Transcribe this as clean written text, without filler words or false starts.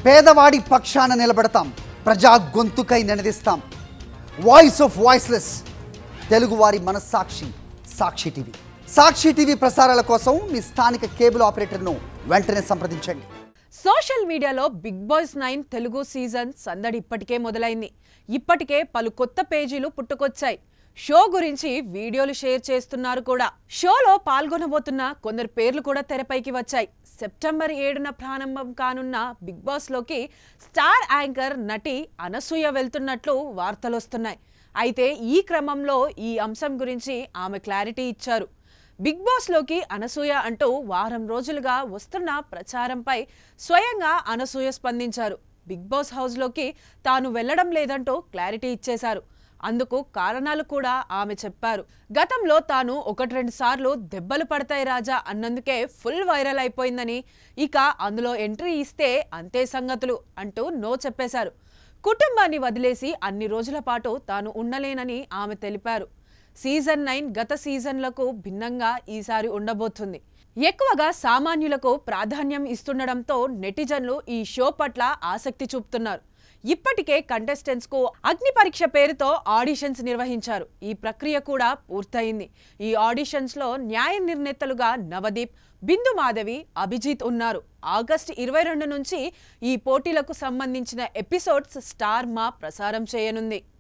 పేదవాడి పక్షాన నిలబడతాం, ప్రజా గొంతుకై నినదిస్తాం. వాయిస్ ఆఫ్ వాయిస్లెస్, తెలుగువారి మనస్సాక్షి సాక్షి టీవీ. సాక్షి టీవీ ప్రసారాల కోసం మీ స్థానిక కేబుల్ ఆపరేటర్ను వెంటనే సంప్రదించండి. సోషల్ మీడియాలో బిగ్ బాస్ 9 తెలుగు సీజన్ సందడి ఇప్పటికే మొదలైంది. ఇప్పటికే పలు కొత్త పేజీలు పుట్టుకొచ్చాయి. షో గురించి వీడియోలు షేర్ చేస్తున్నారు కూడా. షోలో పాల్గొనబోతున్న కొందరు పేర్లు కూడా తెరపైకి వచ్చాయి. సెప్టెంబర్ 7న ప్రారంభం కానున్న బిగ్ బాస్లోకి స్టార్ యాంకర్ నటి అనసూయ వెళ్తున్నట్లు వార్తలొస్తున్నాయి. అయితే ఈ క్రమంలో ఈ అంశం గురించి ఆమె క్లారిటీ ఇచ్చారు. బిగ్ బాస్లోకి అనసూయ అంటూ వారం రోజులుగా వస్తున్న ప్రచారంపై స్వయంగా అనసూయ స్పందించారు. బిగ్ బాస్ హౌస్లోకి తాను వెళ్లడం లేదంటూ క్లారిటీ ఇచ్చేశారు. అందుకు కారణాలు కూడా ఆమె చెప్పారు. గతంలో తాను 1-2 సార్లు దెబ్బలు పడతాయి రాజా అన్నందుకే ఫుల్ వైరల్ అయిపోయిందని, ఇక అందులో ఎంట్రీ ఇస్తే అంతే సంగతులు అంటూ నో చెప్పేశారు. కుటుంబాన్ని వదిలేసి అన్ని రోజుల పాటు తాను ఉండలేనని ఆమె తెలిపారు. సీజన్ 9 గత సీజన్లకు భిన్నంగా ఈసారి ఉండబోతుంది. ఎక్కువగా సామాన్యులకు ప్రాధాన్యం ఇస్తుండడంతో నెటిజన్లు ఈ షో పట్ల ఆసక్తి చూపుతున్నారు. ఇప్పటికే కంటెస్టెంట్స్ కు అగ్ని పరీక్ష పేరుతో ఆడిషన్స్ నిర్వహించారు. ఈ ప్రక్రియ కూడా పూర్తయింది. ఈ ఆడిషన్స్ లో న్యాయ నిర్ణేతలుగా నవదీప్, బిందు మాధవి, అభిజిత్ ఉన్నారు. ఆగస్టు 22 నుంచి ఈ పోటీలకు సంబంధించిన ఎపిసోడ్స్ స్టార్ మా ప్రసారం చేయనుంది.